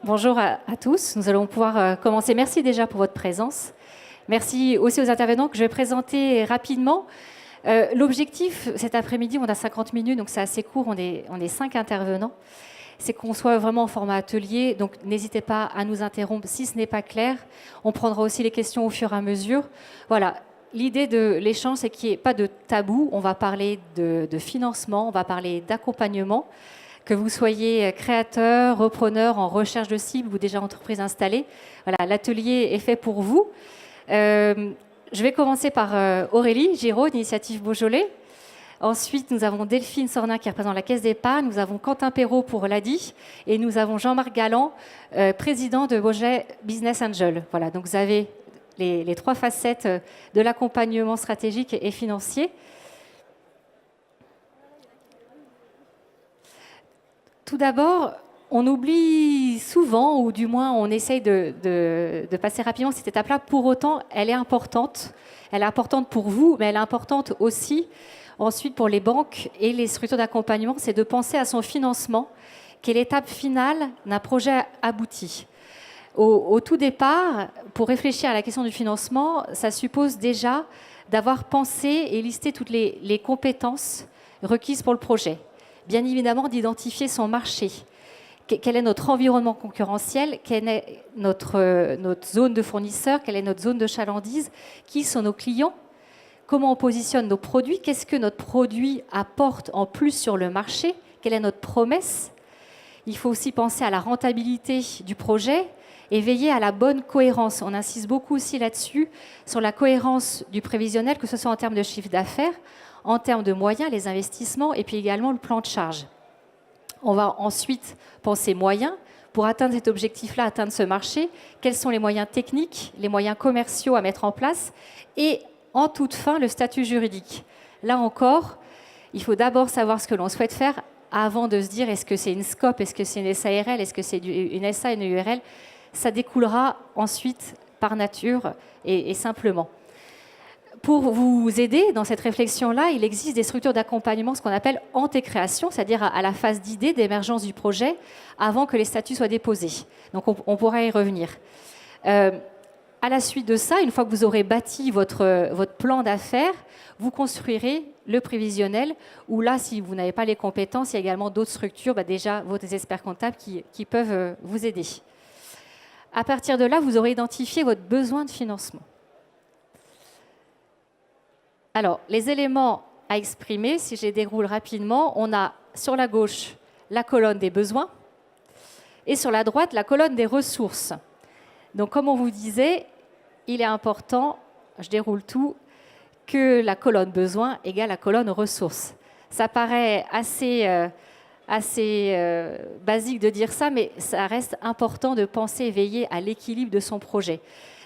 Bonjour à tous. Nous allons pouvoir commencer. Merci déjà pour votre présence. Merci aussi aux intervenants que je vais présenter rapidement. L'objectif, cet après-midi, on a 50 minutes, donc c'est assez court, on est 5 intervenants. C'est qu'on soit vraiment en format atelier, donc n'hésitez pas à nous interrompre si ce n'est pas clair. On prendra aussi les questions au fur et à mesure. Voilà, l'idée de l'échange, c'est qu'il n'y ait pas de tabou. On va parler de financement, on va parler d'accompagnement. Que vous soyez créateur, repreneur, en recherche de cible ou déjà entreprise installée, voilà, l'atelier est fait pour vous. Je vais commencer par Aurélie Giraud, d'Initiative Beaujolais. Ensuite, nous avons Delphine Sornin qui représente la Caisse d'Épargne. Nous avons Quentin Perrault pour l'ADI. Et nous avons Jean-Marc Galland, président de Beaujolais Business Angel. Voilà, donc vous avez les trois facettes de l'accompagnement stratégique et financier. Tout d'abord, on oublie souvent, ou du moins on essaye de passer rapidement cette étape-là. Pour autant, elle est importante. Elle est importante pour vous, mais elle est importante aussi ensuite pour les banques et les structures d'accompagnement. C'est de penser à son financement, qui est l'étape finale d'un projet abouti. Au tout départ, pour réfléchir à la question du financement, ça suppose déjà d'avoir pensé et listé toutes les compétences requises pour le projet. Bien évidemment, d'identifier son marché. Quel est notre environnement concurrentiel? Quelle est notre zone de fournisseurs? Quelle est notre zone de chalandise? Qui sont nos clients? Comment on positionne nos produits? Qu'est-ce que notre produit apporte en plus sur le marché? Quelle est notre promesse? Il faut aussi penser à la rentabilité du projet et veiller à la bonne cohérence. On insiste beaucoup aussi là-dessus, sur la cohérence du prévisionnel, que ce soit en termes de chiffre d'affaires, en termes de moyens, les investissements, et puis également le plan de charge. On va ensuite penser moyens. Pour atteindre cet objectif-là, atteindre ce marché, quels sont les moyens techniques, les moyens commerciaux à mettre en place, et en toute fin, le statut juridique. Là encore, il faut d'abord savoir ce que l'on souhaite faire avant de se dire est-ce que c'est une SCOP, est-ce que c'est une SARL, est-ce que c'est une SA, une URL. Ça découlera ensuite par nature et simplement. Pour vous aider dans cette réflexion-là, il existe des structures d'accompagnement, ce qu'on appelle antécréation, c'est-à-dire à la phase d'idée, d'émergence du projet, avant que les statuts soient déposés. Donc on pourra y revenir. À la suite de ça, une fois que vous aurez bâti votre plan d'affaires, vous construirez le prévisionnel, où là, si vous n'avez pas les compétences, il y a également d'autres structures, déjà vos experts comptables qui peuvent vous aider. À partir de là, vous aurez identifié votre besoin de financement. Alors, les éléments à exprimer, si je les déroule rapidement, on a sur la gauche la colonne des besoins et sur la droite la colonne des ressources. Donc, comme on vous disait, il est important, je déroule tout, que la colonne besoins égale la colonne ressources. Ça paraît assez basique de dire ça, mais ça reste important de penser et veiller à l'équilibre de son projet.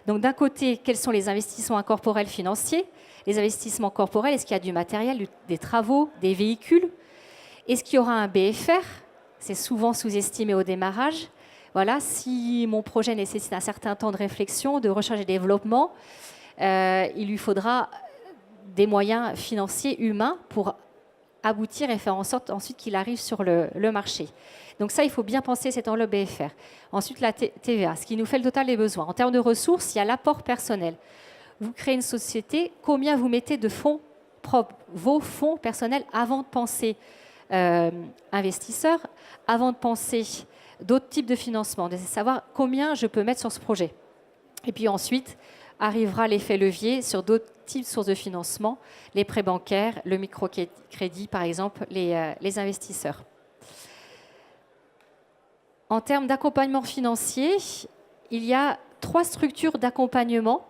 Donc, d'un côté, quels sont les investissements incorporels financiers? Les investissements corporels, est-ce qu'il y a du matériel, des travaux, des véhicules? Est-ce qu'il y aura un BFR? C'est souvent sous-estimé au démarrage. Voilà, si mon projet nécessite un certain temps de réflexion, de recherche et développement, il lui faudra des moyens financiers, humains, pour aboutir et faire en sorte ensuite qu'il arrive sur le marché. Donc ça, il faut bien penser cette enveloppe BFR. Ensuite, la TVA, ce qui nous fait le total des besoins. En termes de ressources, il y a l'apport personnel. Vous créez une société, combien vous mettez de fonds propres, vos fonds personnels, avant de penser investisseurs, avant de penser d'autres types de financement, de savoir combien je peux mettre sur ce projet. Et puis ensuite, arrivera l'effet levier sur d'autres types de sources de financement, les prêts bancaires, le microcrédit par exemple, les investisseurs. En termes d'accompagnement financier, il y a 3 structures d'accompagnement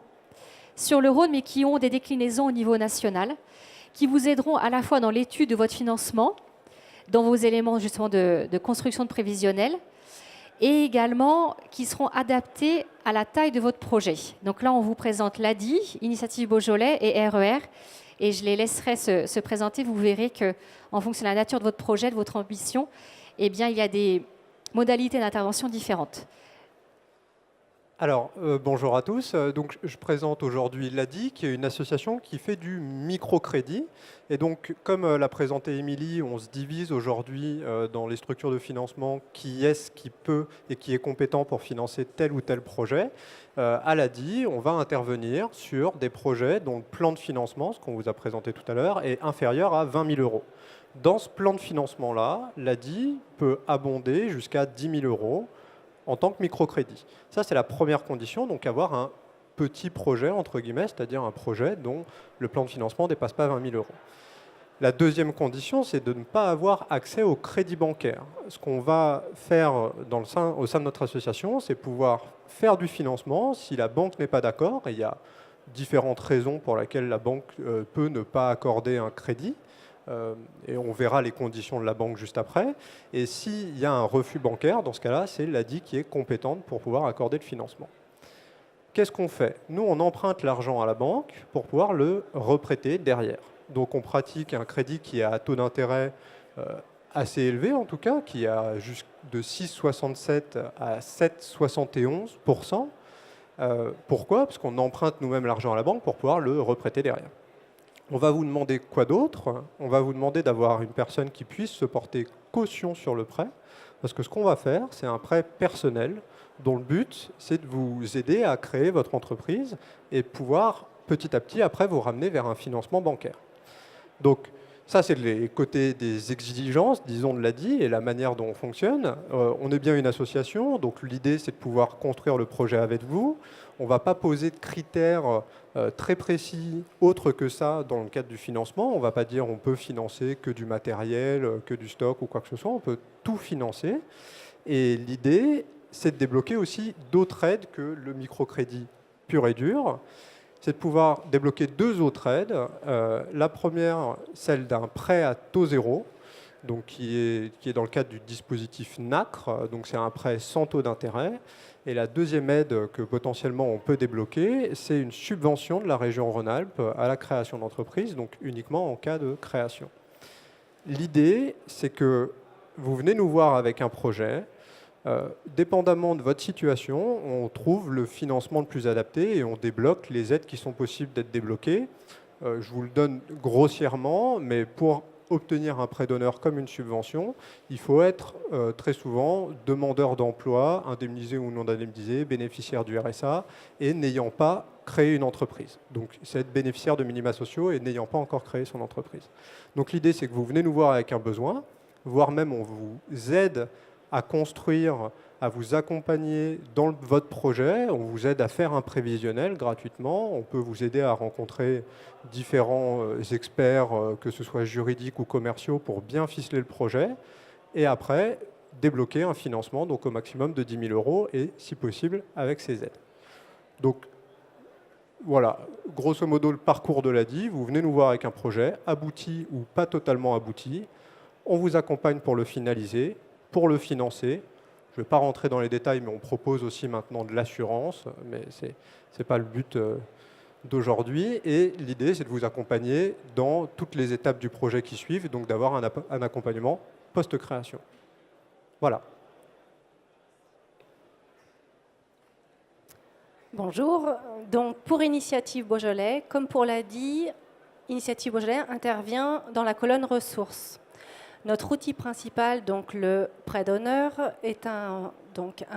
sur le Rhône, mais qui ont des déclinaisons au niveau national, qui vous aideront à la fois dans l'étude de votre financement, dans vos éléments justement de construction de prévisionnel, et également qui seront adaptés à la taille de votre projet. Donc là, on vous présente l'ADI, Initiative Beaujolais et RER, et je les laisserai se présenter. Vous verrez qu'en fonction de la nature de votre projet, de votre ambition, eh bien, il y a des modalités d'intervention différentes. Alors, bonjour à tous. Donc, je présente aujourd'hui l'ADI, qui est une association qui fait du microcrédit. Et donc, comme l'a présenté Émilie, on se divise aujourd'hui dans les structures de financement qui est-ce qui peut et qui est compétent pour financer tel ou tel projet. À l'ADI, on va intervenir sur des projets dont le plan de financement, ce qu'on vous a présenté tout à l'heure, est inférieur à 20 000 euros. Dans ce plan de financement-là, l'ADI peut abonder jusqu'à 10 000 euros en tant que microcrédit. Ça, c'est la première condition, donc avoir un petit projet, entre guillemets, c'est-à-dire un projet dont le plan de financement ne dépasse pas 20 000 euros. La deuxième condition, c'est de ne pas avoir accès au crédit bancaire. Ce qu'on va faire au sein de notre association, c'est pouvoir faire du financement si la banque n'est pas d'accord, et il y a différentes raisons pour lesquelles la banque peut ne pas accorder un crédit. Et on verra les conditions de la banque juste après. Et s'il y a un refus bancaire, dans ce cas-là, c'est l'ADI qui est compétente pour pouvoir accorder le financement. Qu'est-ce qu'on fait? Nous, on emprunte l'argent à la banque pour pouvoir le reprêter derrière. Donc on pratique un crédit qui est à taux d'intérêt assez élevé, en tout cas, qui a juste de 6,67 à 7,71%. Pourquoi? Parce qu'on emprunte nous-mêmes l'argent à la banque pour pouvoir le reprêter derrière. On va vous demander quoi d'autre? On va vous demander d'avoir une personne qui puisse se porter caution sur le prêt, parce que ce qu'on va faire, c'est un prêt personnel dont le but, c'est de vous aider à créer votre entreprise et pouvoir petit à petit, après, vous ramener vers un financement bancaire. Donc, ça, c'est les côtés des exigences, disons, de l'ADI et la manière dont on fonctionne. On est bien une association, donc l'idée, c'est de pouvoir construire le projet avec vous. On ne va pas poser de critères très précis, autres que ça, dans le cadre du financement. On ne va pas dire on peut financer que du matériel, que du stock ou quoi que ce soit. On peut tout financer. Et l'idée, c'est de débloquer aussi d'autres aides que le microcrédit pur et dur. C'est de pouvoir débloquer deux autres aides. La première, celle d'un prêt à taux zéro, donc qui est dans le cadre du dispositif NACRE, donc c'est un prêt sans taux d'intérêt. Et la deuxième aide que potentiellement on peut débloquer, c'est une subvention de la région Rhône-Alpes à la création d'entreprise, donc uniquement en cas de création. L'idée, c'est que vous venez nous voir avec un projet. Dépendamment de votre situation, on trouve le financement le plus adapté et on débloque les aides qui sont possibles d'être débloquées. Je vous le donne grossièrement, mais pour obtenir un prêt d'honneur comme une subvention, il faut être très souvent demandeur d'emploi, indemnisé ou non indemnisé, bénéficiaire du RSA et n'ayant pas créé une entreprise. Donc c'est être bénéficiaire de minima sociaux et n'ayant pas encore créé son entreprise. Donc l'idée, c'est que vous venez nous voir avec un besoin, voire même on vous aide à construire, à vous accompagner dans votre projet. On vous aide à faire un prévisionnel gratuitement. On peut vous aider à rencontrer différents experts, que ce soit juridiques ou commerciaux, pour bien ficeler le projet. Et après, débloquer un financement donc au maximum de 10 000 euros et, si possible, avec ces aides. Donc, voilà, grosso modo, le parcours de l'ADI. Vous venez nous voir avec un projet, abouti ou pas totalement abouti. On vous accompagne pour le finaliser, pour le financer. Je ne vais pas rentrer dans les détails, mais on propose aussi maintenant de l'assurance, mais ce n'est pas le but d'aujourd'hui. Et l'idée, c'est de vous accompagner dans toutes les étapes du projet qui suivent, donc d'avoir un accompagnement post-création. Voilà. Bonjour. Donc, pour Initiative Beaujolais, comme pour l'ADI, Initiative Beaujolais intervient dans la colonne ressources. Notre outil principal, donc le prêt d'honneur, est un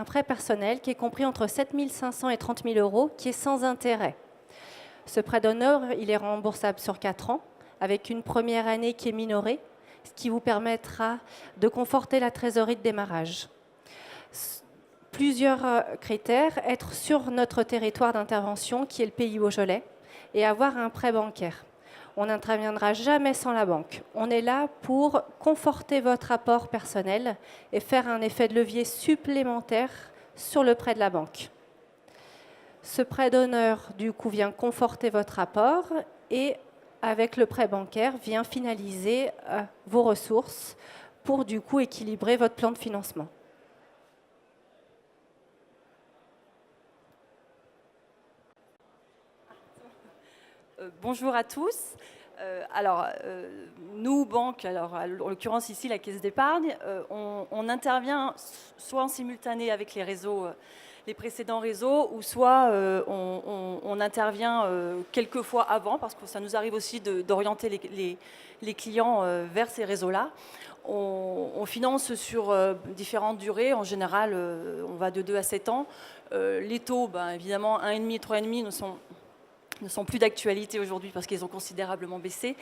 prêt personnel qui est compris entre 7 500 et 30 000 euros, qui est sans intérêt. Ce prêt d'honneur, il est remboursable sur 4 ans, avec une première année qui est minorée, ce qui vous permettra de conforter la trésorerie de démarrage. Plusieurs critères: être sur notre territoire d'intervention, qui est le pays Beaujolais, et avoir un prêt bancaire. On n'interviendra jamais sans la banque. On est là pour conforter votre apport personnel et faire un effet de levier supplémentaire sur le prêt de la banque. Ce prêt d'honneur, du coup, vient conforter votre apport et, avec le prêt bancaire, vient finaliser vos ressources pour, du coup, équilibrer votre plan de financement. Bonjour à tous. Nous, banques, en l'occurrence ici la Caisse d'épargne, on intervient soit en simultané avec les réseaux les précédents réseaux, ou soit on intervient quelques fois avant, parce que ça nous arrive aussi d'orienter les clients vers ces réseaux-là. On finance sur différentes durées. En général, on va de 2 à 7 ans. Les taux, ben, évidemment, 1,5, 3,5 ne sont plus d'actualité aujourd'hui parce qu'ils ont considérablement baissé.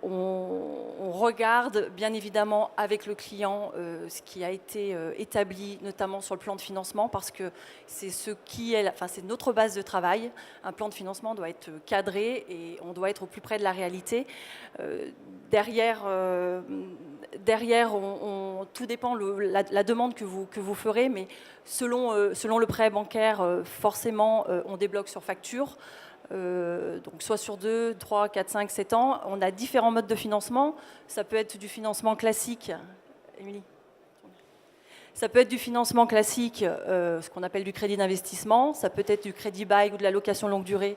On regarde bien évidemment avec le client ce qui a été établi, notamment sur le plan de financement, parce que c'est c'est notre base de travail. Un plan de financement doit être cadré et on doit être au plus près de la réalité. Derrière, tout dépend la demande que vous ferez, mais selon le prêt bancaire, forcément, on débloque sur facture. Donc soit sur 2, 3, 4, 5, 7 ans. On a différents modes de financement. Ça peut être du financement classique. Émilie. Ça peut être du financement classique, ce qu'on appelle du crédit d'investissement. Ça peut être du crédit bail ou de la location longue durée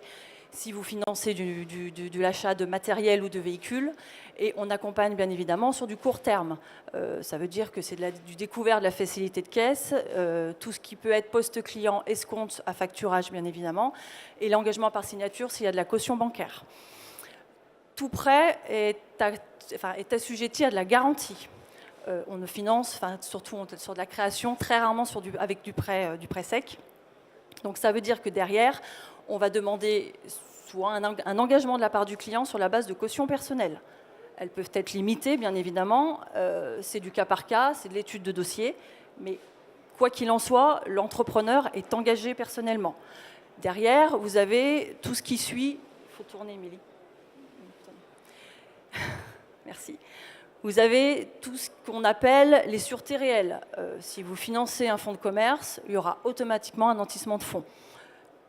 si vous financez de l'achat de matériel ou de véhicules. Et on accompagne bien évidemment sur du court terme. Ça veut dire que c'est du découvert de la facilité de caisse, tout ce qui peut être post-client, escompte à facturage bien évidemment, et l'engagement par signature s'il y a de la caution bancaire. Tout prêt est assujetti à de la garantie. On ne finance, surtout sur de la création, très rarement avec du prêt sec. Donc ça veut dire que derrière, on va demander soit un engagement de la part du client sur la base de caution personnelle. Elles peuvent être limitées, bien évidemment. C'est du cas par cas, c'est de l'étude de dossier. Mais quoi qu'il en soit, l'entrepreneur est engagé personnellement. Derrière, vous avez tout ce qui suit. Il faut tourner, Émilie. Merci. Vous avez tout ce qu'on appelle les sûretés réelles. Si vous financez un fonds de commerce, il y aura automatiquement un nantissement de fonds.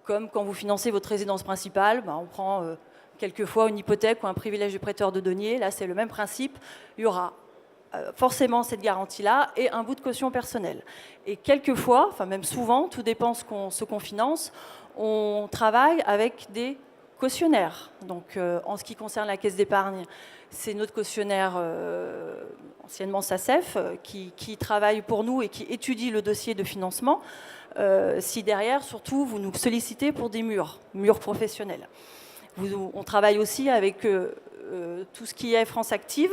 Comme quand vous financez votre résidence principale, on prend quelquefois une hypothèque ou un privilège du prêteur de denier. Là, c'est le même principe. Il y aura forcément cette garantie-là et un bout de caution personnelle. Et quelquefois, même souvent, tout dépend ce qu'on finance, on travaille avec des cautionnaires. Donc, en ce qui concerne la caisse d'épargne, c'est notre cautionnaire, anciennement SACEF, qui travaille pour nous et qui étudie le dossier de financement. Si derrière, surtout, vous nous sollicitez pour des murs professionnels. On travaille aussi avec tout ce qui est France Active,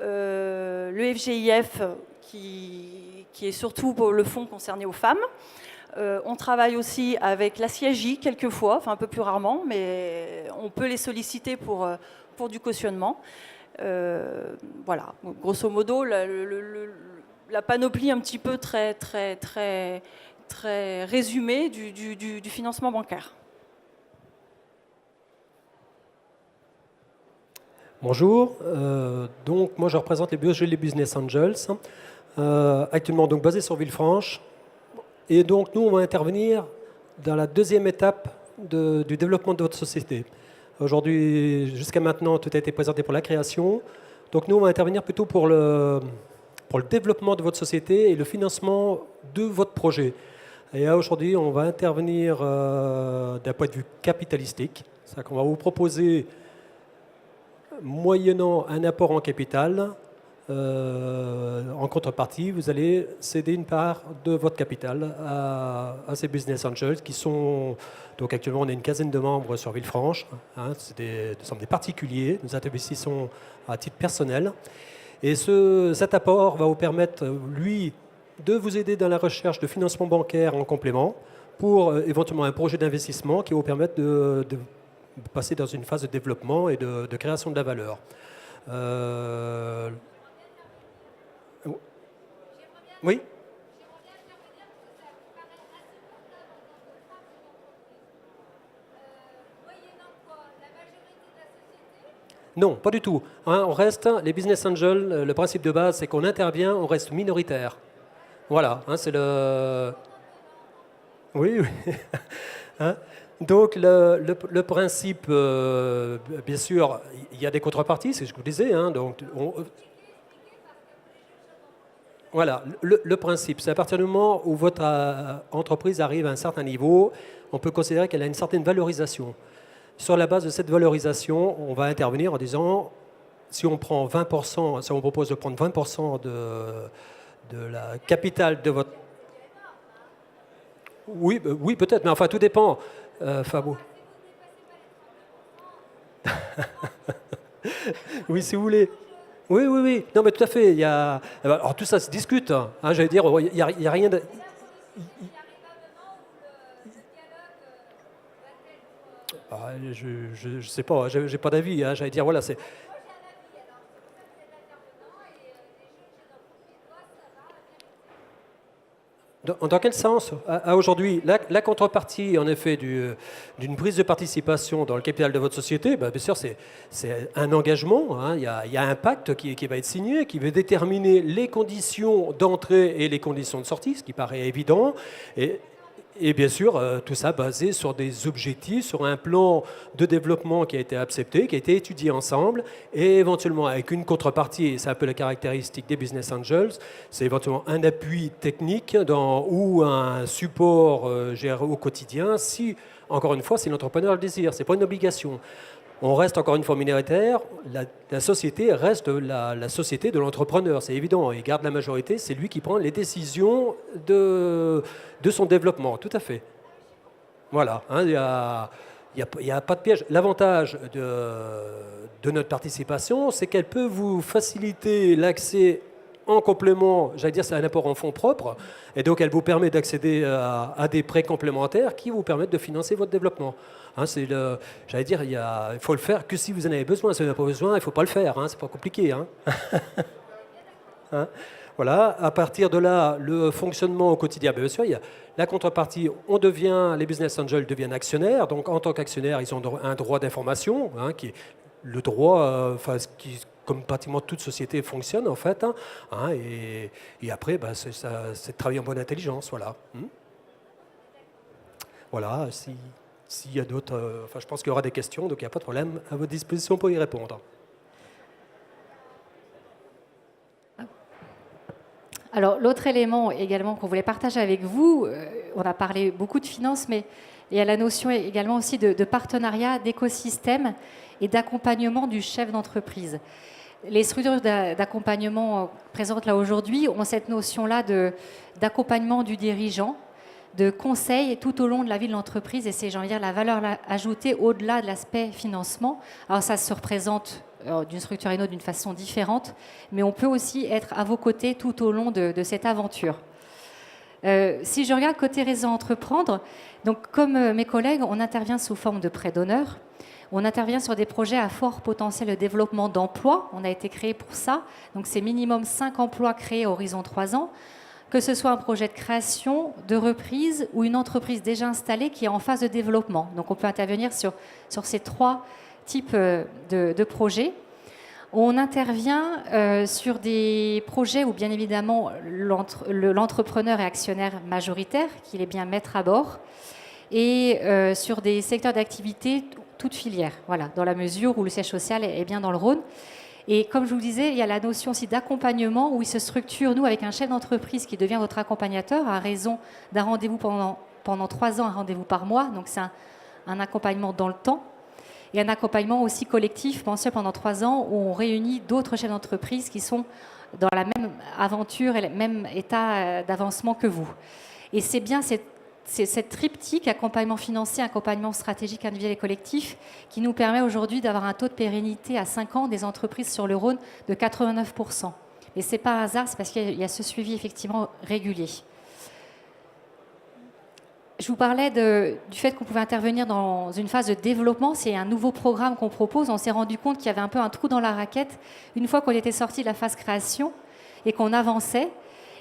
le FGIF, qui est surtout pour le fonds concerné aux femmes. On travaille aussi avec la CIAJ quelquefois, un peu plus rarement, mais on peut les solliciter pour du cautionnement. Voilà, grosso modo, la panoplie un petit peu très résumée du financement bancaire. Bonjour, donc moi je représente les BioGL Business Angels, actuellement donc basé sur Villefranche. Et donc nous on va intervenir dans la deuxième étape du développement de votre société. Aujourd'hui, jusqu'à maintenant, tout a été présenté pour la création. Donc nous on va intervenir plutôt pour le développement de votre société et le financement de votre projet. Et aujourd'hui on va intervenir d'un point de vue capitalistique. C'est-à-dire qu'on va vous proposer, moyennant un apport en capital, en contrepartie, vous allez céder une part de votre capital à ces business angels qui sont, donc actuellement on a une quinzaine de membres sur Villefranche, nous sommes des particuliers, nous investissons à titre personnel et cet apport va vous permettre, lui, de vous aider dans la recherche de financement bancaire en complément pour éventuellement un projet d'investissement qui va vous permettre de passer dans une phase de développement et de création de la valeur. Oui. Non, pas du tout. On reste, les business angels, le principe de base, c'est qu'on intervient, on reste minoritaire. Voilà, c'est le... Oui, oui. Donc, le principe, bien sûr, il y a des contreparties, c'est ce que je vous disais. Donc, voilà, le principe, c'est à partir du moment où votre entreprise arrive à un certain niveau, on peut considérer qu'elle a une certaine valorisation. Sur la base de cette valorisation, on va intervenir en disant, si on prend 20%, si on propose de prendre 20% de la capitale de votre... Oui, oui peut-être, mais enfin, tout dépend. Fabo. Oui, si vous voulez. Oui, oui, oui. Non, mais tout à fait. Alors, tout ça se discute. Hein, j'allais dire, il y a rien de... Je sais pas, j'ai pas d'avis. Hein, j'allais dire, voilà, c'est... Dans quel sens? Aujourd'hui, la contrepartie, en effet, d'une prise de participation dans le capital de votre société, bien sûr, c'est un engagement. Hein, il y a un pacte qui va être signé, qui va déterminer les conditions d'entrée et les conditions de sortie, ce qui paraît évident. Et bien sûr, tout ça basé sur des objectifs, sur un plan de développement qui a été accepté, qui a été étudié ensemble, et éventuellement avec une contrepartie, et c'est un peu la caractéristique des business angels, c'est éventuellement un appui technique ou un support géré au quotidien, si, encore une fois, si l'entrepreneur le désire. Ce n'est pas une obligation. On reste encore une fois minoritaire, la société reste la société de l'entrepreneur, c'est évident. Il garde la majorité, c'est lui qui prend les décisions de son développement, tout à fait. Voilà, hein, il n'y a pas de piège. L'avantage de notre participation, c'est qu'elle peut vous faciliter l'accès en complément, j'allais dire c'est un apport en fonds propres, et donc elle vous permet d'accéder à des prêts complémentaires qui vous permettent de financer votre développement. Hein, j'allais dire, il faut le faire que si vous en avez besoin. Si vous n'en avez pas besoin, il ne faut pas le faire. Hein, c'est pas compliqué. Hein. Hein, voilà. À partir de là, le fonctionnement au quotidien, bien sûr, il y a la contrepartie. Les business angels deviennent actionnaires. Donc, en tant qu'actionnaires, ils ont un droit d'information, hein, qui est le droit, comme pratiquement toute société fonctionne en fait. Hein, et après, c'est de travailler en bonne intelligence. Voilà. Voilà. S'il y a d'autres, je pense qu'il y aura des questions, donc il n'y a pas de problème, à votre disposition pour y répondre. Alors, l'autre élément également qu'on voulait partager avec vous, on a parlé beaucoup de finances, mais il y a la notion également aussi de partenariat, d'écosystème et d'accompagnement du chef d'entreprise. Les structures d'accompagnement présentes là aujourd'hui ont cette notion-là d'accompagnement du dirigeant, de conseil tout au long de la vie de l'entreprise, et c'est, j'ai envie de dire, la valeur ajoutée au-delà de l'aspect financement. Alors ça se représente d'une structure à une autre d'une façon différente, mais on peut aussi être à vos côtés tout au long de cette aventure. Si je regarde côté réseau entreprendre, donc comme mes collègues, on intervient sous forme de prêt d'honneur. On intervient sur des projets à fort potentiel de développement d'emplois. On a été créé pour ça. Donc c'est minimum 5 emplois créés à horizon 3 ans. Que ce soit un projet de création, de reprise ou une entreprise déjà installée qui est en phase de développement. Donc on peut intervenir sur ces 3 types de projets. On intervient sur des projets où bien évidemment l'entrepreneur est actionnaire majoritaire, qu'il est bien maître à bord, et sur des secteurs d'activité, toute filière, voilà, dans la mesure où le siège social est bien dans le Rhône. Et comme je vous le disais, il y a la notion aussi d'accompagnement où il se structure, nous, avec un chef d'entreprise qui devient votre accompagnateur à raison d'un rendez-vous pendant 3 ans, un rendez-vous par mois. Donc c'est un accompagnement dans le temps. Et un accompagnement aussi collectif mensuel pendant 3 ans où on réunit d'autres chefs d'entreprise qui sont dans la même aventure et le même état d'avancement que vous. Et c'est bien cette triptyque, accompagnement financier, accompagnement stratégique individuel et collectif, qui nous permet aujourd'hui d'avoir un taux de pérennité à 5 ans des entreprises sur le Rhône de 89%. Et ce n'est pas un hasard, c'est parce qu'il y a ce suivi effectivement régulier. Je vous parlais du fait qu'on pouvait intervenir dans une phase de développement. C'est un nouveau programme qu'on propose. On s'est rendu compte qu'il y avait un peu un trou dans la raquette. Une fois qu'on était sorti de la phase création et qu'on avançait,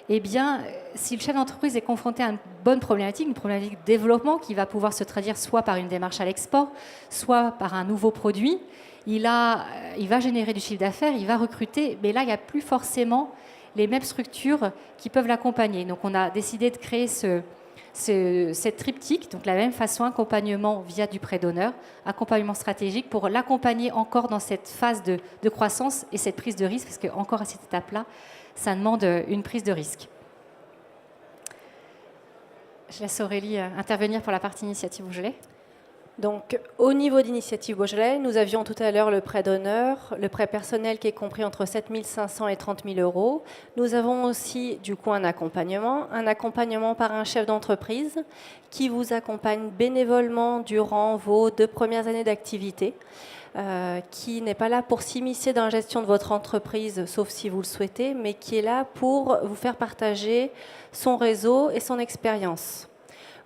eh bien, si le chef d'entreprise est confronté à une bonne problématique, une problématique de développement qui va pouvoir se traduire soit par une démarche à l'export, soit par un nouveau produit, il va générer du chiffre d'affaires, il va recruter, mais là, il n'y a plus forcément les mêmes structures qui peuvent l'accompagner. Donc, on a décidé de créer cette triptyque, donc la même façon, accompagnement via du prêt d'honneur, accompagnement stratégique pour l'accompagner encore dans cette phase de croissance et cette prise de risque, parce qu'encore à cette étape-là, ça demande une prise de risque. Je laisse Aurélie intervenir pour la partie initiative où je l'ai. Donc, au niveau d'Initiative Beaujolais, nous avions tout à l'heure le prêt d'honneur, le prêt personnel qui est compris entre 7 500 et 30 000 euros. Nous avons aussi, du coup, un accompagnement par un chef d'entreprise qui vous accompagne bénévolement durant vos 2 premières années d'activité, qui n'est pas là pour s'immiscer dans la gestion de votre entreprise, sauf si vous le souhaitez, mais qui est là pour vous faire partager son réseau et son expérience.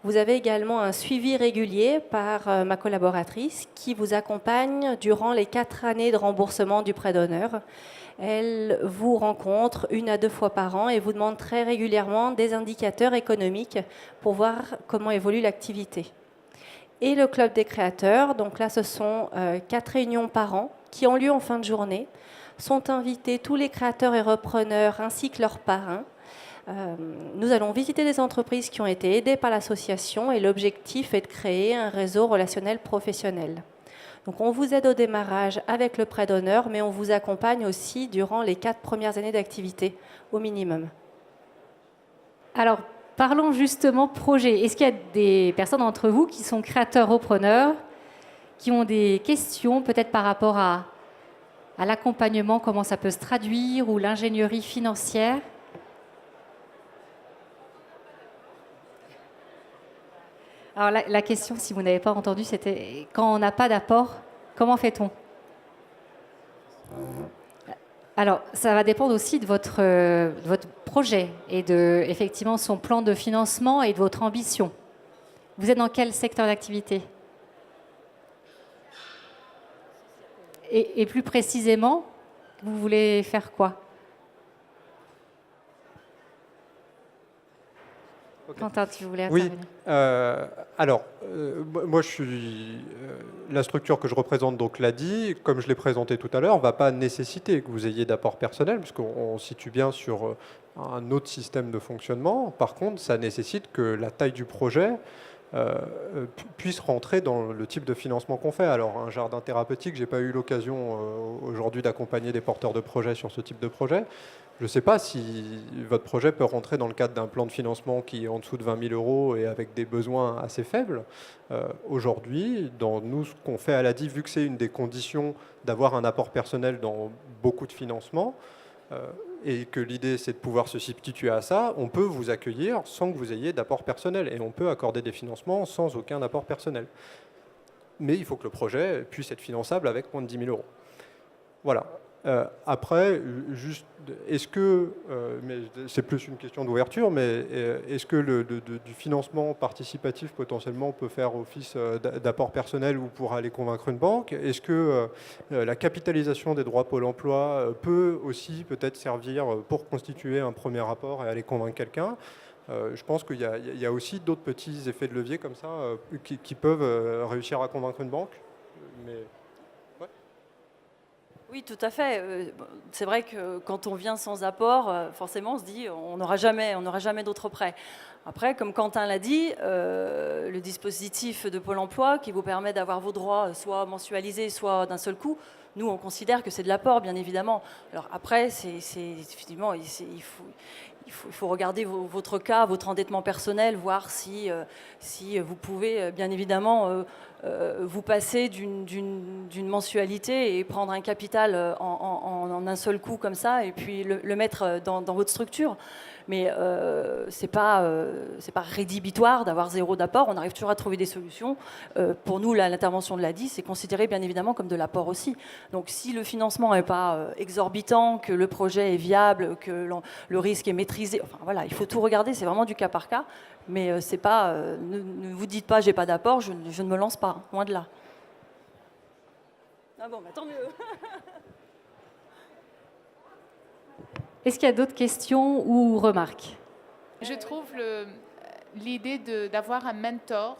Vous avez également un suivi régulier par ma collaboratrice qui vous accompagne durant les 4 années de remboursement du prêt d'honneur. Elle vous rencontre 1 à 2 fois par an et vous demande très régulièrement des indicateurs économiques pour voir comment évolue l'activité. Et le Club des créateurs, donc là ce sont 4 réunions par an qui ont lieu en fin de journée. Sont invités tous les créateurs et repreneurs ainsi que leurs parrains. Nous allons visiter des entreprises qui ont été aidées par l'association et l'objectif est de créer un réseau relationnel professionnel. Donc on vous aide au démarrage avec le prêt d'honneur, mais on vous accompagne aussi durant les 4 premières années d'activité au minimum. Alors, parlons justement projet. Est-ce qu'il y a des personnes d'entre vous qui sont créateurs-repreneurs, qui ont des questions peut-être par rapport à l'accompagnement, comment ça peut se traduire, ou l'ingénierie financière ? Alors la question, si vous n'avez pas entendu, c'était quand on n'a pas d'apport, comment fait-on ? Alors, ça va dépendre aussi de votre projet et de effectivement son plan de financement et de votre ambition. Vous êtes dans quel secteur d'activité ? Et plus précisément, vous voulez faire quoi ? Okay. Quentin, tu voulais Oui, intervenir. moi je suis la structure que je représente, donc l'a dit, comme je l'ai présenté tout à l'heure, ne va pas nécessiter que vous ayez d'apport personnel, puisqu'on se situe bien sur un autre système de fonctionnement. Par contre, ça nécessite que la taille du projet puisse rentrer dans le type de financement qu'on fait. Alors, un jardin thérapeutique, je n'ai pas eu l'occasion aujourd'hui d'accompagner des porteurs de projets sur ce type de projet. Je ne sais pas si votre projet peut rentrer dans le cadre d'un plan de financement qui est en dessous de 20 000 euros et avec des besoins assez faibles. Aujourd'hui, dans nous, ce qu'on fait à l'ADI, vu que c'est une des conditions d'avoir un apport personnel dans beaucoup de financements, et que l'idée c'est de pouvoir se substituer à ça, on peut vous accueillir sans que vous ayez d'apport personnel et on peut accorder des financements sans aucun apport personnel. Mais il faut que le projet puisse être finançable avec moins de 10 000 euros. Voilà. Après, juste, est-ce que, mais c'est plus une question d'ouverture, mais est-ce que du financement participatif potentiellement peut faire office d'apport personnel ou pour aller convaincre une banque ? Est-ce que la capitalisation des droits Pôle emploi peut aussi peut-être servir pour constituer un premier apport et aller convaincre quelqu'un ? Je pense qu'il y a aussi d'autres petits effets de levier comme ça qui peuvent réussir à convaincre une banque. Mais oui, tout à fait. C'est vrai que quand on vient sans apport, forcément, on se dit on n'aura jamais d'autres prêts. Après, comme Quentin l'a dit, le dispositif de Pôle emploi qui vous permet d'avoir vos droits soit mensualisés, soit d'un seul coup, nous, on considère que c'est de l'apport, bien évidemment. Alors après, effectivement, il faut regarder votre cas, votre endettement personnel, voir si vous pouvez, bien évidemment, vous passer d'une mensualité et prendre un capital en un seul coup comme ça et puis le mettre dans votre structure. Mais c'est pas rédhibitoire d'avoir 0 d'apport. On arrive toujours à trouver des solutions. Pour nous, l'intervention de l'ADI, c'est considéré bien évidemment comme de l'apport aussi. Donc si le financement n'est pas exorbitant, que le projet est viable, que le risque est maîtrisé, enfin voilà, il faut tout regarder. C'est vraiment du cas par cas. Mais c'est pas. Ne vous dites pas j'ai pas d'apport, je ne me lance pas, loin de là. Ah bon, bah, tant mieux. Est-ce qu'il y a d'autres questions ou remarques ? Je trouve l'idée d'avoir un mentor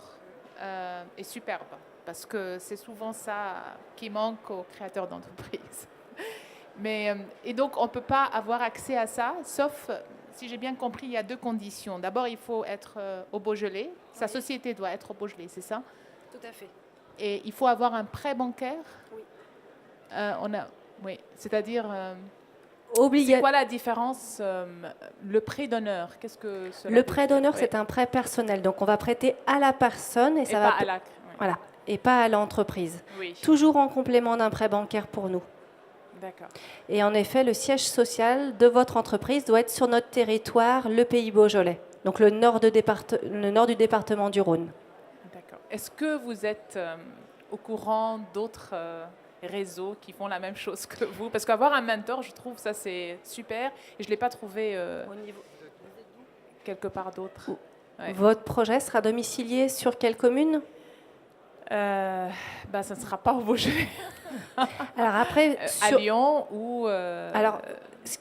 est superbe, parce que c'est souvent ça qui manque aux créateurs d'entreprises. Et donc, on ne peut pas avoir accès à ça, sauf, si j'ai bien compris, il y a 2 conditions. D'abord, il faut être au Beaujolais. Sa société doit être au Beaujolais, c'est ça ? Tout à fait. Et il faut avoir un prêt bancaire ? Oui. Oui, c'est-à-dire... C'est quoi la différence, le prêt d'honneur ? Qu'est-ce que le prêt d'honneur, c'est un prêt personnel. Donc, on va prêter à la personne et ça va. Pas à l'acte. Voilà. et pas à l'entreprise. Oui, Toujours en complément d'un prêt bancaire pour nous. d'accord. Et en effet, le siège social de votre entreprise doit être sur notre territoire, le Pays Beaujolais, donc le nord du département du Rhône. D'accord. Est-ce que vous êtes au courant d'autres réseaux qui font la même chose que vous? Parce qu'avoir un mentor, je trouve ça c'est super et je ne l'ai pas trouvé quelque part d'autre. Ouais. Votre projet sera domicilié sur quelle commune? Ça ne sera pas au Beaujolais. Alors après, À Lyon ou... Alors,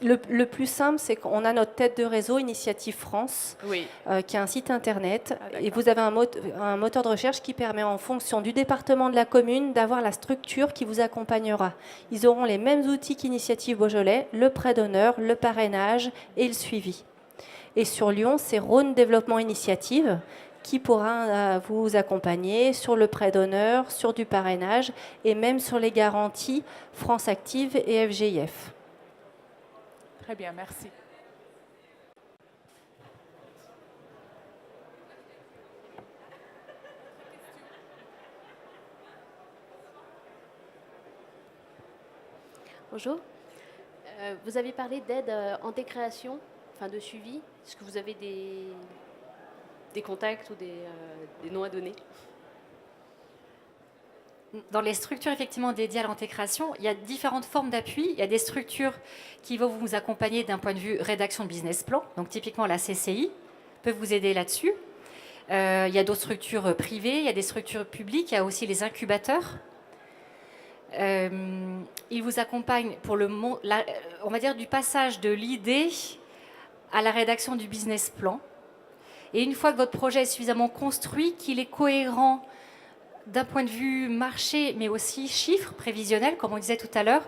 le plus simple, c'est qu'on a notre tête de réseau Initiative France, oui. qui a un site internet, Ah, et d'accord. vous avez un moteur de recherche qui permet, en fonction du département de la commune, d'avoir la structure qui vous accompagnera. Ils auront les mêmes outils qu'Initiative Beaujolais, le prêt d'honneur, le parrainage et le suivi. Et sur Lyon, c'est Rhône Développement Initiative qui pourra vous accompagner sur le prêt d'honneur, sur du parrainage et même sur les garanties France Active et FGIF. Très bien, merci. Bonjour. Vous avez parlé d'aide en décréation, enfin de suivi. Est-ce que vous avez des contacts ou des noms à donner? Dans les structures effectivement dédiées à l'intégration, il y a différentes formes d'appui. Il y a des structures qui vont vous accompagner d'un point de vue rédaction de business plan. Donc typiquement la CCI peut vous aider là-dessus. Il y a d'autres structures privées, il y a des structures publiques, il y a aussi les incubateurs. Ils vous accompagnent pour on va dire du passage de l'idée à la rédaction du business plan. Et une fois que votre projet est suffisamment construit, qu'il est cohérent d'un point de vue marché, mais aussi chiffres prévisionnels, comme on disait tout à l'heure,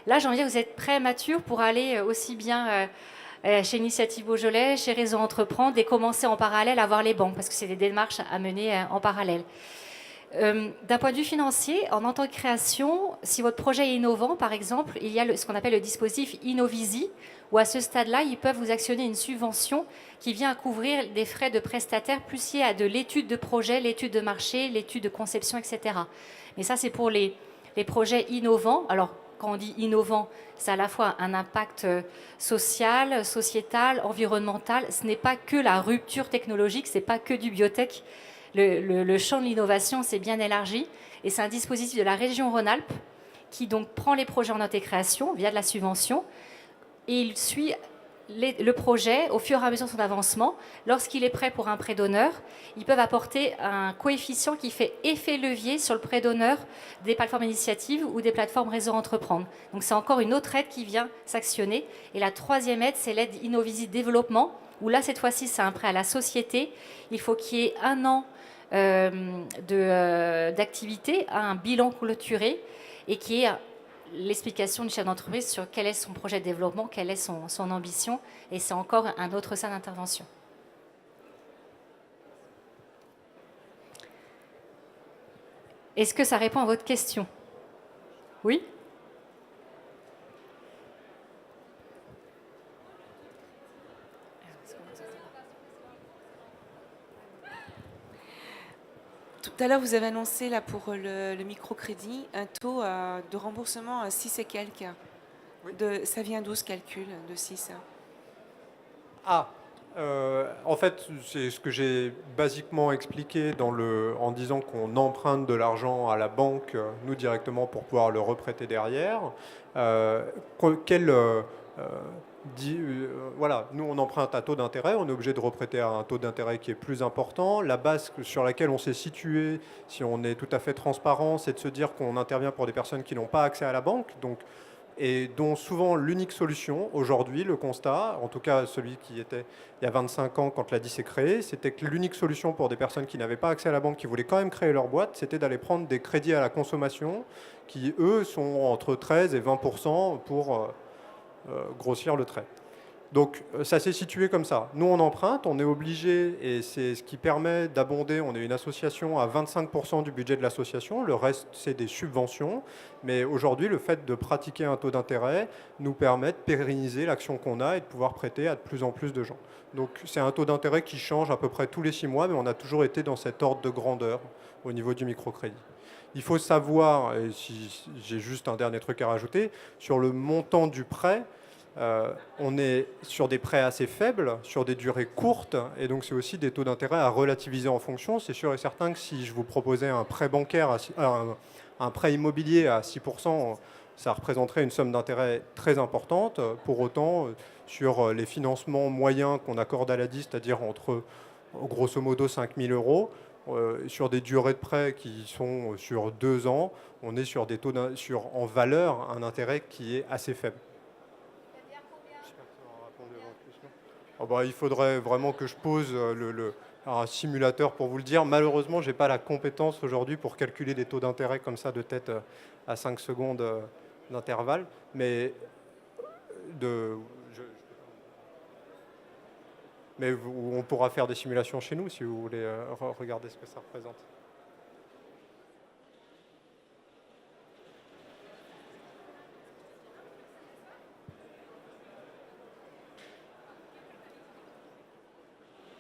là, j'ai envie de dire que vous êtes prêt, mature pour aller aussi bien chez Initiative Beaujolais, chez Réseau Entreprendre, et commencer en parallèle à voir les banques, parce que c'est des démarches à mener en parallèle. D'un point de vue financier, en tant que création, si votre projet est innovant, par exemple, il y a ce qu'on appelle le dispositif Innovisi, où à ce stade-là, ils peuvent vous actionner une subvention qui vient à couvrir des frais de prestataire plus liés à de l'étude de projet, l'étude de marché, l'étude de conception, etc. Mais ça, c'est pour les projets innovants. Alors, quand on dit innovant, c'est à la fois un impact social, sociétal, environnemental. Ce n'est pas que la rupture technologique, ce n'est pas que du biotech. Le champ de l'innovation s'est bien élargi et c'est un dispositif de la région Rhône-Alpes qui donc prend les projets en intégration via de la subvention et il suit le projet au fur et à mesure de son avancement. Lorsqu'il est prêt pour un prêt d'honneur, ils peuvent apporter un coefficient qui fait effet levier sur le prêt d'honneur des plateformes initiatives ou des plateformes réseau entreprendre. Donc c'est encore une autre aide qui vient s'actionner. Et la troisième aide, c'est l'aide Innovisi Développement, où là, cette fois-ci, c'est un prêt à la société. Il faut qu'il y ait 1 an d'activité, un bilan clôturé et qui est l'explication du chef d'entreprise sur quel est son projet de développement, quelle est son ambition, et c'est encore un autre sein d'intervention. Est-ce que ça répond à votre question? Oui? Tout à l'heure, vous avez annoncé là, pour le microcrédit un taux de remboursement à 6 et quelques. Oui. Ça vient d'où ce calcul de 6? En fait, c'est ce que j'ai basiquement expliqué en disant qu'on emprunte de l'argent à la banque, nous directement, pour pouvoir le reprêter derrière. Voilà, nous on emprunte à taux d'intérêt, on est obligé de reprêter à un taux d'intérêt qui est plus important. La base sur laquelle on s'est situé, si on est tout à fait transparent, c'est de se dire qu'on intervient pour des personnes qui n'ont pas accès à la banque, et dont souvent l'unique solution aujourd'hui, le constat, en tout cas celui qui était il y a 25 ans quand l'ADI s'est créé, c'était que l'unique solution pour des personnes qui n'avaient pas accès à la banque, qui voulaient quand même créer leur boîte, c'était d'aller prendre des crédits à la consommation qui, eux, sont entre 13 et 20% pour grossir le trait. Donc ça s'est situé comme ça. Nous on emprunte, on est obligé, et c'est ce qui permet d'abonder, on est une association à 25% du budget de l'association, le reste c'est des subventions, mais aujourd'hui le fait de pratiquer un taux d'intérêt nous permet de pérenniser l'action qu'on a et de pouvoir prêter à de plus en plus de gens. Donc c'est un taux d'intérêt qui change à peu près tous les 6 mois, mais on a toujours été dans cet ordre de grandeur au niveau du microcrédit. il faut savoir, et si j'ai juste un dernier truc à rajouter, sur le montant du prêt, on est sur des prêts assez faibles, sur des durées courtes, et donc c'est aussi des taux d'intérêt à relativiser en fonction. C'est sûr et certain que si je vous proposais un prêt bancaire, un prêt immobilier à 6%, ça représenterait une somme d'intérêt très importante. Pour autant, sur les financements moyens qu'on accorde à l'ADI, c'est-à-dire entre grosso modo 5 000 euros, sur des durées de prêt qui sont sur 2 ans, on est sur des taux en valeur un intérêt qui est assez faible. Oh bah, il faudrait vraiment que je pose un simulateur pour vous le dire. Malheureusement, je n'ai pas la compétence aujourd'hui pour calculer des taux d'intérêt comme ça de tête à 5 secondes d'intervalle. Mais, on pourra faire des simulations chez nous si vous voulez regarder ce que ça représente.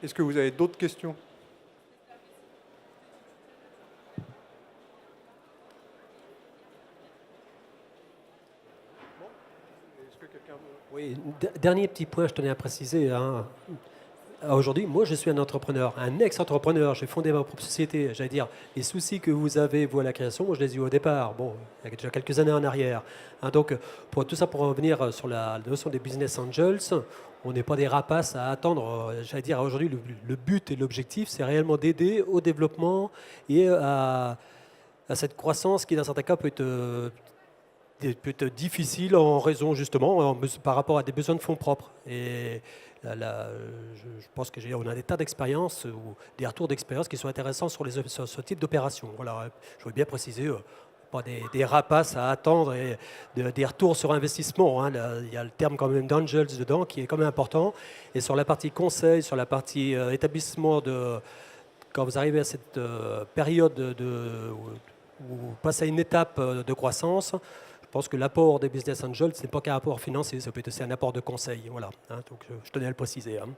Est-ce que vous avez d'autres questions ? Oui, dernier petit point, je tenais à préciser. Hein. Aujourd'hui, moi, je suis un entrepreneur, un ex-entrepreneur. J'ai fondé ma propre société. J'allais dire, les soucis que vous avez, vous, à la création, moi, je les ai eu au départ. Bon, il y a déjà quelques années en arrière. Hein, donc, pour tout ça, pour revenir sur la notion des business angels, on n'est pas des rapaces à attendre. J'allais dire, aujourd'hui, le but et l'objectif, c'est réellement d'aider au développement et à cette croissance qui, dans certains cas, peut être difficile en raison, justement, par rapport à des besoins de fonds propres. Et je pense qu'on a des tas d'expériences ou des retours d'expérience qui sont intéressants sur ce type d'opération. Voilà, je voulais bien préciser, pas des rapaces à attendre et des retours sur investissement. Hein. Il y a le terme quand même d'angels dedans qui est quand même important. Et sur la partie conseil, sur la partie établissement, quand vous arrivez à cette période où vous passez à une étape de croissance, je pense que l'apport des business angels, ce n'est pas qu'un apport financier, ça peut être aussi un apport de conseil. Voilà, hein, donc je tenais à le préciser. Hein.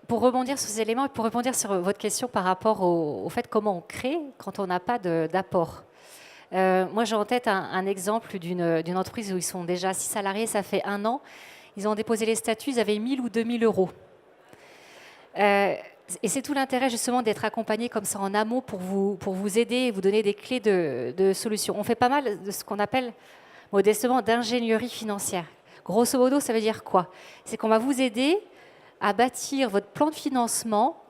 Pour rebondir sur ces éléments et pour répondre sur votre question par rapport au fait comment on crée quand on n'a pas d'apport. Moi, j'ai en tête un exemple d'une entreprise où ils sont déjà 6 salariés, ça fait 1 an. Ils ont déposé les statuts, ils avaient 1 000 ou 2 000 euros. Et c'est tout l'intérêt justement d'être accompagné comme ça en amont pour vous aider et vous donner des clés de solutions. On fait pas mal de ce qu'on appelle modestement d'ingénierie financière. Grosso modo, ça veut dire quoi? C'est qu'on va vous aider à bâtir votre plan de financement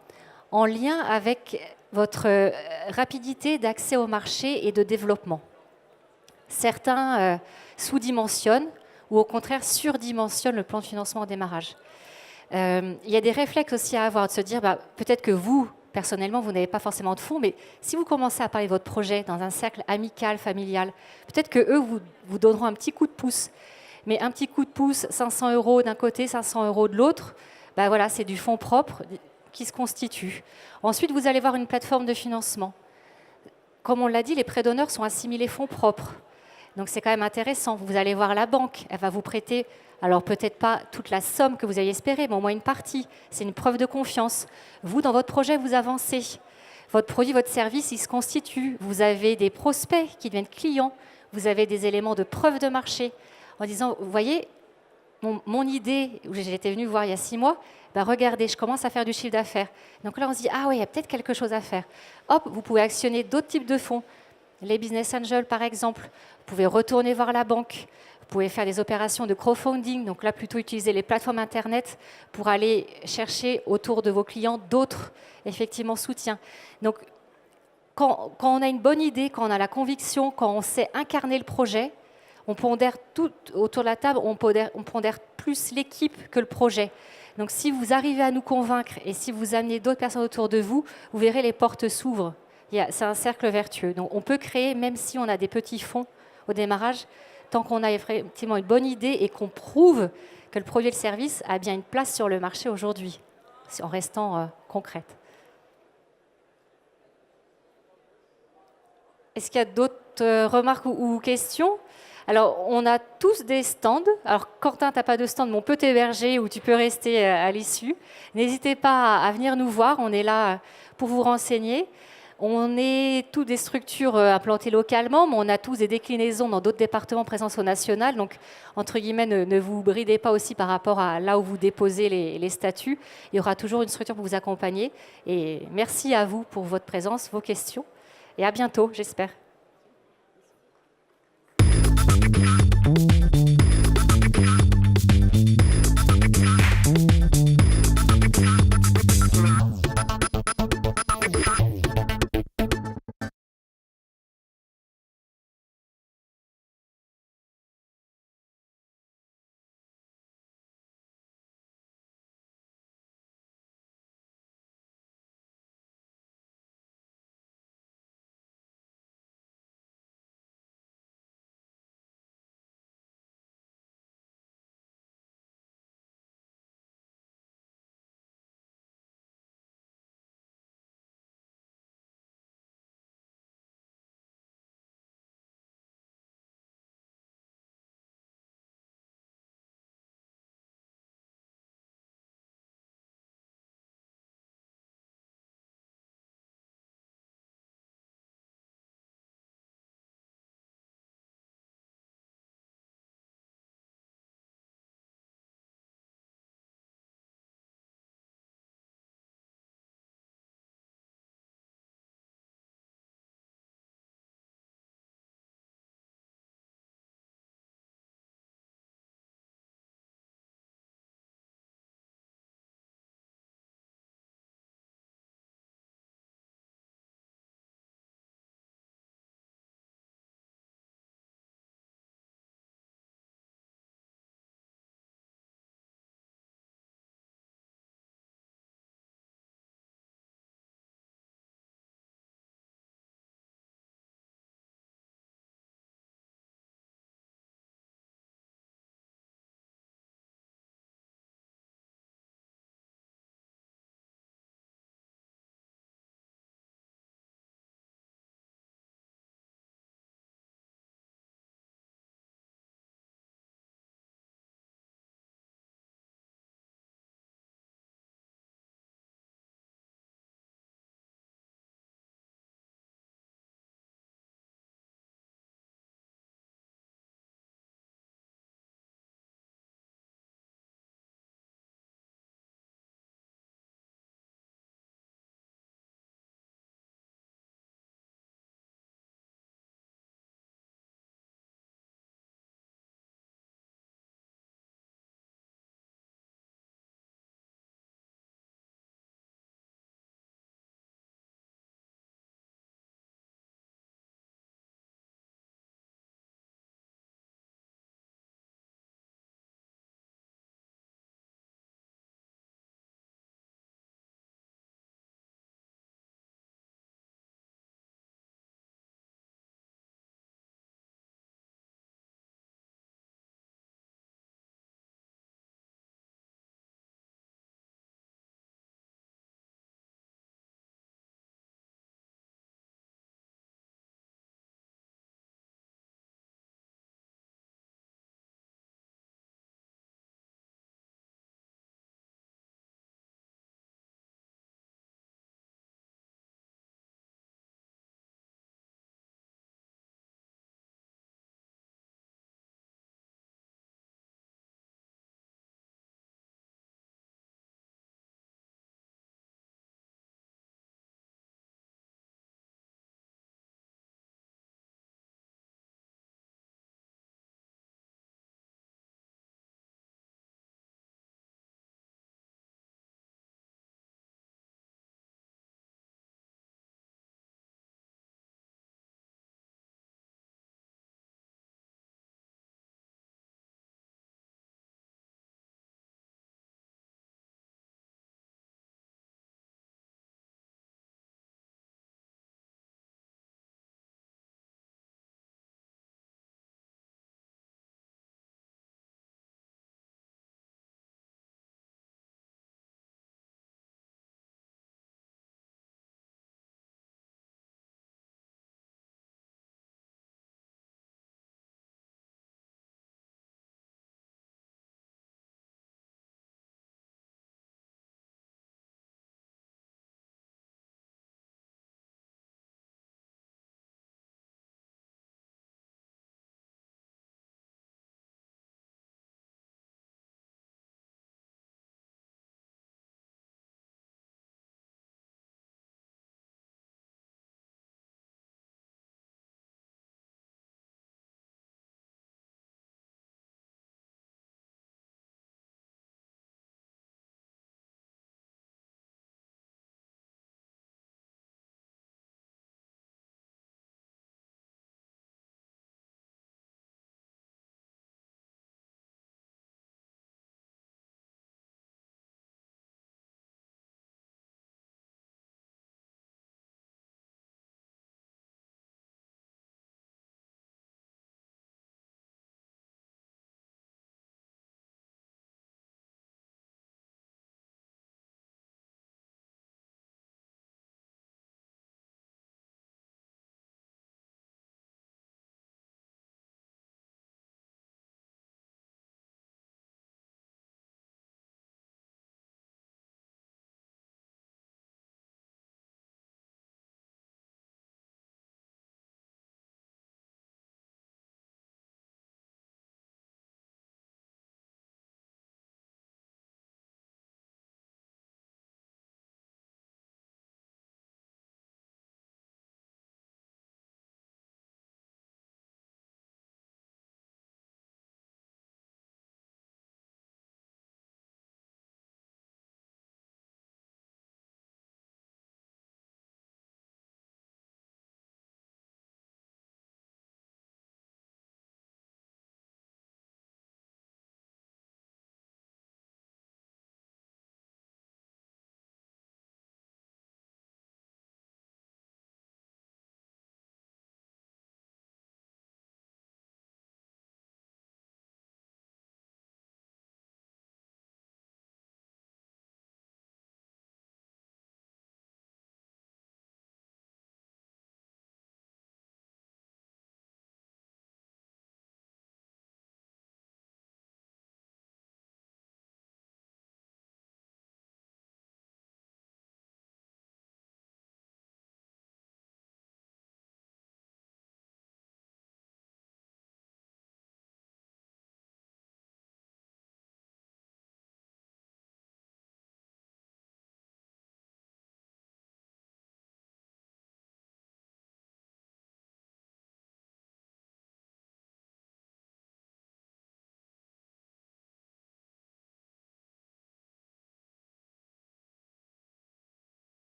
en lien avec votre rapidité d'accès au marché et de développement. Certains sous-dimensionnent ou au contraire surdimensionnent le plan de financement au démarrage. Il y a des réflexes aussi à avoir, de se dire, peut-être que vous, personnellement, vous n'avez pas forcément de fonds, mais si vous commencez à parler de votre projet dans un cercle amical, familial, peut-être qu'eux vous donneront un petit coup de pouce. Mais un petit coup de pouce, 500 euros d'un côté, 500 euros de l'autre, voilà, c'est du fonds propre qui se constitue. Ensuite, vous allez voir une plateforme de financement. Comme on l'a dit, les prêts d'honneur sont assimilés fonds propres. Donc c'est quand même intéressant. Vous allez voir la banque, elle va vous prêter, alors peut-être pas toute la somme que vous aviez espérée, mais au moins une partie. C'est une preuve de confiance. Vous, dans votre projet, vous avancez. Votre produit, votre service, il se constitue. Vous avez des prospects qui deviennent clients. Vous avez des éléments de preuve de marché. En disant, vous voyez, mon idée, où j'étais venue voir il y a 6 mois, regardez, je commence à faire du chiffre d'affaires. Donc là, on se dit, ah oui, il y a peut-être quelque chose à faire. Hop, vous pouvez actionner d'autres types de fonds. Les business angels, par exemple. Vous pouvez retourner voir la banque. Vous pouvez faire des opérations de crowdfunding. Donc là, plutôt utiliser les plateformes Internet pour aller chercher autour de vos clients d'autres, effectivement, soutiens. Donc, quand on a une bonne idée, quand on a la conviction, quand on sait incarner le projet, on pondère tout autour de la table, on pondère plus l'équipe que le projet. Donc, si vous arrivez à nous convaincre et si vous amenez d'autres personnes autour de vous, vous verrez les portes s'ouvrent. C'est un cercle vertueux. Donc, on peut créer, même si on a des petits fonds au démarrage, tant qu'on a effectivement une bonne idée et qu'on prouve que le produit et le service a bien une place sur le marché aujourd'hui, en restant concrète. Est-ce qu'il y a d'autres remarques ou questions? Alors, on a tous des stands. Alors, Quentin, tu n'as pas de stand, mais on peut t'héberger ou tu peux rester à l'issue. N'hésitez pas à venir nous voir. On est là pour vous renseigner. On est tous des structures implantées localement, mais on a tous des déclinaisons dans d'autres départements présents au national. Donc, entre guillemets, ne vous bridez pas aussi par rapport à là où vous déposez les statuts. Il y aura toujours une structure pour vous accompagner. Et merci à vous pour votre présence, vos questions. Et à bientôt, j'espère.